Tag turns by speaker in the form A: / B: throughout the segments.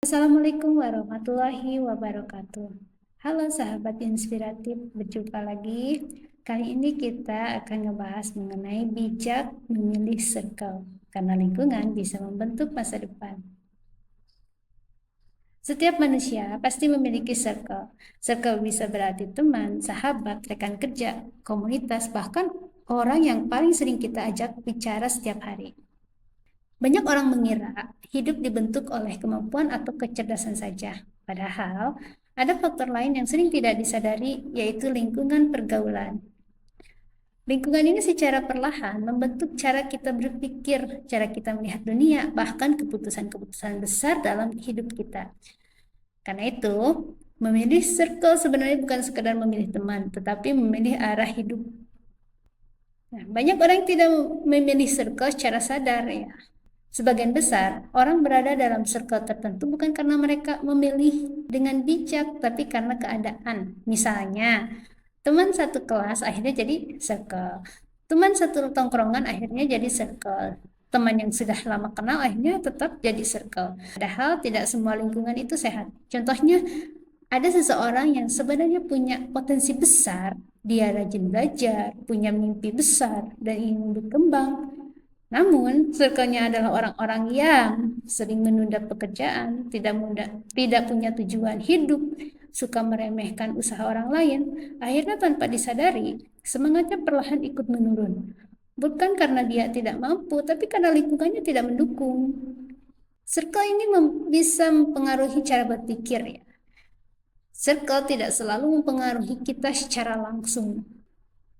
A: Assalamualaikum warahmatullahi wabarakatuh. Halo sahabat inspiratif, berjumpa lagi. Kali ini kita akan ngebahas mengenai bijak memilih circle, karena lingkungan bisa membentuk masa depan. Setiap manusia pasti memiliki circle. Circle bisa berarti teman, sahabat, rekan kerja, komunitas, bahkan orang yang paling sering kita ajak bicara setiap hari. Banyak orang mengira hidup dibentuk oleh kemampuan atau kecerdasan saja. Padahal, ada faktor lain yang sering tidak disadari, yaitu lingkungan pergaulan. Lingkungan ini secara perlahan membentuk cara kita berpikir, cara kita melihat dunia, bahkan keputusan-keputusan besar dalam hidup kita. Karena itu, memilih circle sebenarnya bukan sekedar memilih teman, tetapi memilih arah hidup. Nah, banyak orang yang tidak memilih circle secara sadar ya. Sebagian besar orang berada dalam circle tertentu bukan karena mereka memilih dengan bijak, tapi karena keadaan. Misalnya, teman satu kelas akhirnya jadi circle. Teman satu tongkrongan akhirnya jadi circle. Teman yang sudah lama kenal akhirnya tetap jadi circle. Padahal tidak semua lingkungan itu sehat. Contohnya, ada seseorang yang sebenarnya punya potensi besar, dia rajin belajar, punya mimpi besar, dan ingin berkembang. Namun, circle-nya adalah orang-orang yang sering menunda pekerjaan, tidak punya tujuan hidup, suka meremehkan usaha orang lain. Akhirnya tanpa disadari, semangatnya perlahan ikut menurun. Bukan karena dia tidak mampu, tapi karena lingkungannya tidak mendukung. Circle ini bisa mempengaruhi cara berpikir ya. Circle tidak selalu mempengaruhi kita secara langsung.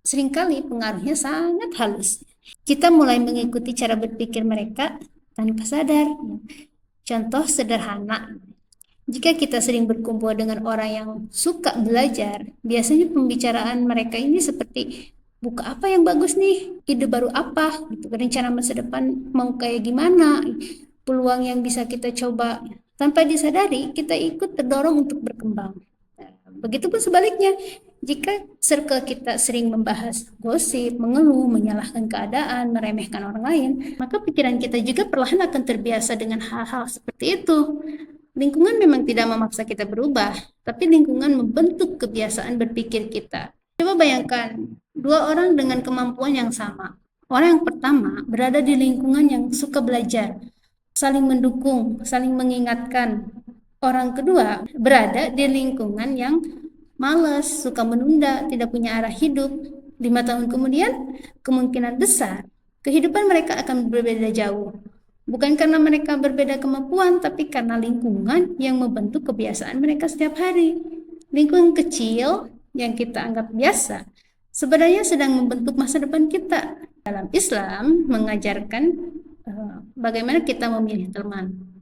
A: Seringkali pengaruhnya sangat halus. Kita mulai mengikuti cara berpikir mereka tanpa sadar. Contoh sederhana, jika kita sering berkumpul dengan orang yang suka belajar, biasanya pembicaraan mereka ini seperti buka apa yang bagus nih, ide baru apa, gitu, rencana masa depan mau kayak gimana, peluang yang bisa kita coba. Tanpa disadari, kita ikut terdorong untuk berkembang. Begitupun sebaliknya, jika circle kita sering membahas gosip, mengeluh, menyalahkan keadaan, meremehkan orang lain, maka pikiran kita juga perlahan akan terbiasa dengan hal-hal seperti itu. Lingkungan memang tidak memaksa kita berubah, tapi lingkungan membentuk kebiasaan berpikir kita. Coba bayangkan, dua orang dengan kemampuan yang sama. Orang yang pertama berada di lingkungan yang suka belajar, saling mendukung, saling mengingatkan. Orang kedua berada di lingkungan yang malas, suka menunda, tidak punya arah hidup. 5 tahun kemudian, kemungkinan besar kehidupan mereka akan berbeda jauh. Bukan karena mereka berbeda kemampuan, tapi karena lingkungan yang membentuk kebiasaan mereka setiap hari. Lingkungan kecil yang kita anggap biasa, sebenarnya sedang membentuk masa depan kita. Dalam Islam mengajarkan bagaimana kita memilih teman.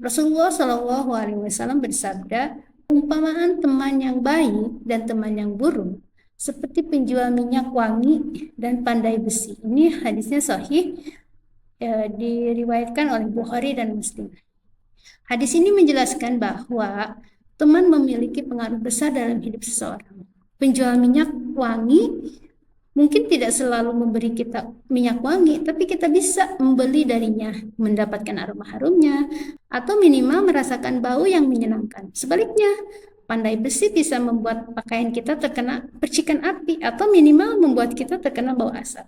A: Rasulullah Shallallahu Alaihi Wasallam bersabda, umpamaan teman yang baik dan teman yang buruk seperti penjual minyak wangi dan pandai besi. Ini hadisnya sahih, diriwayatkan oleh Bukhari dan Muslim. Hadis ini menjelaskan bahwa teman memiliki pengaruh besar dalam hidup seseorang. Penjual minyak wangi mungkin tidak selalu memberi kita minyak wangi, tapi kita bisa membeli darinya, mendapatkan aroma harumnya, atau minimal merasakan bau yang menyenangkan. Sebaliknya, pandai besi bisa membuat pakaian kita terkena percikan api, atau minimal membuat kita terkena bau asap.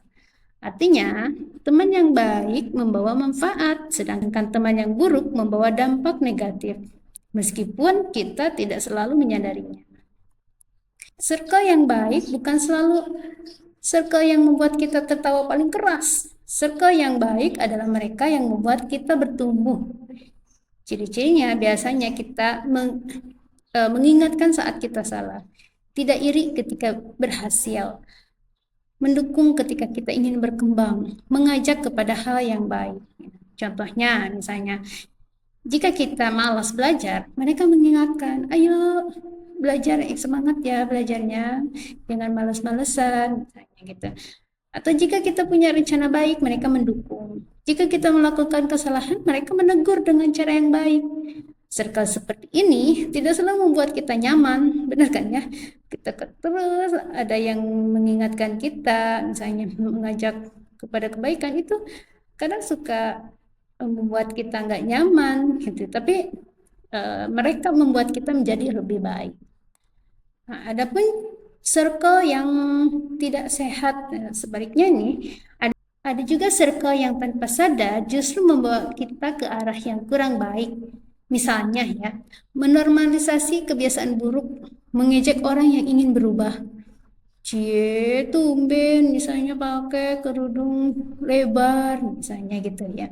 A: Artinya, teman yang baik membawa manfaat, sedangkan teman yang buruk membawa dampak negatif, meskipun kita tidak selalu menyadarinya. Circle yang baik bukan selalu circle yang membuat kita tertawa paling keras. Circle yang baik adalah mereka yang membuat kita bertumbuh. Ciri-cirinya biasanya kita mengingatkan saat kita salah, tidak iri ketika berhasil, mendukung ketika kita ingin berkembang, mengajak kepada hal yang baik. Contohnya, misalnya, jika kita malas belajar, mereka mengingatkan, ayo belajar, semangat ya belajarnya, jangan malas-malesan, misalnya gitu. Atau jika kita punya rencana baik, mereka mendukung. Jika kita melakukan kesalahan, mereka menegur dengan cara yang baik. Circle seperti ini tidak selalu membuat kita nyaman, benar kan ya? Kita terus ada yang mengingatkan kita, misalnya mengajak kepada kebaikan, itu kadang suka membuat kita nggak nyaman gitu. Tapi mereka membuat kita menjadi lebih baik. Nah, adapun circle yang tidak sehat, sebaliknya nih, ada juga circle yang tanpa sadar justru membawa kita ke arah yang kurang baik. Misalnya ya, menormalisasi kebiasaan buruk, mengejek orang yang ingin berubah. Cie, tumben misalnya pakai kerudung lebar, misalnya gitu ya.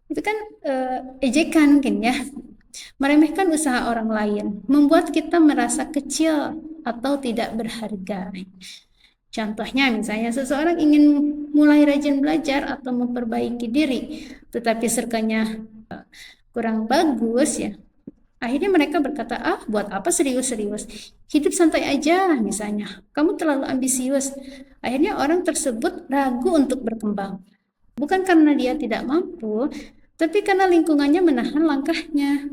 A: Itu kan ejekan mungkin ya. Meremehkan usaha orang lain, membuat kita merasa kecil atau tidak berharga. Contohnya misalnya seseorang ingin mulai rajin belajar atau memperbaiki diri, tetapi circle-nya kurang bagus ya. Akhirnya mereka berkata, buat apa serius-serius? Hidup santai aja misalnya. Kamu terlalu ambisius. Akhirnya orang tersebut ragu untuk berkembang. Bukan karena dia tidak mampu, tapi karena lingkungannya menahan langkahnya.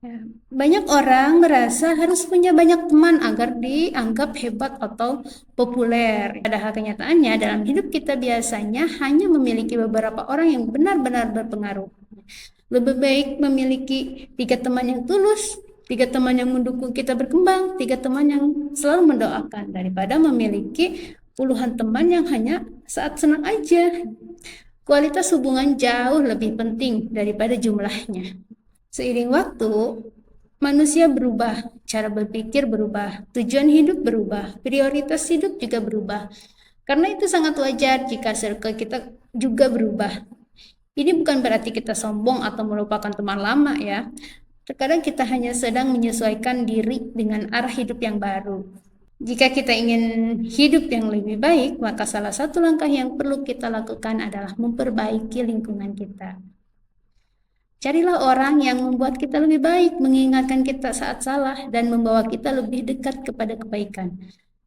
A: Ya, banyak orang merasa harus punya banyak teman agar dianggap hebat atau populer. Padahal kenyataannya dalam hidup kita biasanya hanya memiliki beberapa orang yang benar-benar berpengaruh. Lebih baik memiliki 3 teman yang tulus, 3 teman yang mendukung kita berkembang, 3 teman yang selalu mendoakan daripada memiliki puluhan teman yang hanya saat senang aja. Kualitas hubungan jauh lebih penting daripada jumlahnya. Seiring waktu, manusia berubah, cara berpikir berubah, tujuan hidup berubah, prioritas hidup juga berubah. Karena itu sangat wajar jika circle kita juga berubah. Ini bukan berarti kita sombong atau melupakan teman lama ya. Terkadang kita hanya sedang menyesuaikan diri dengan arah hidup yang baru. Jika kita ingin hidup yang lebih baik, maka salah satu langkah yang perlu kita lakukan adalah memperbaiki lingkungan kita. Carilah orang yang membuat kita lebih baik, mengingatkan kita saat salah, dan membawa kita lebih dekat kepada kebaikan.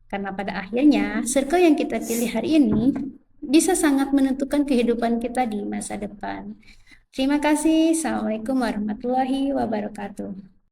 A: Karena pada akhirnya, circle yang kita pilih hari ini bisa sangat menentukan kehidupan kita di masa depan. Terima kasih. Assalamualaikum warahmatullahi wabarakatuh.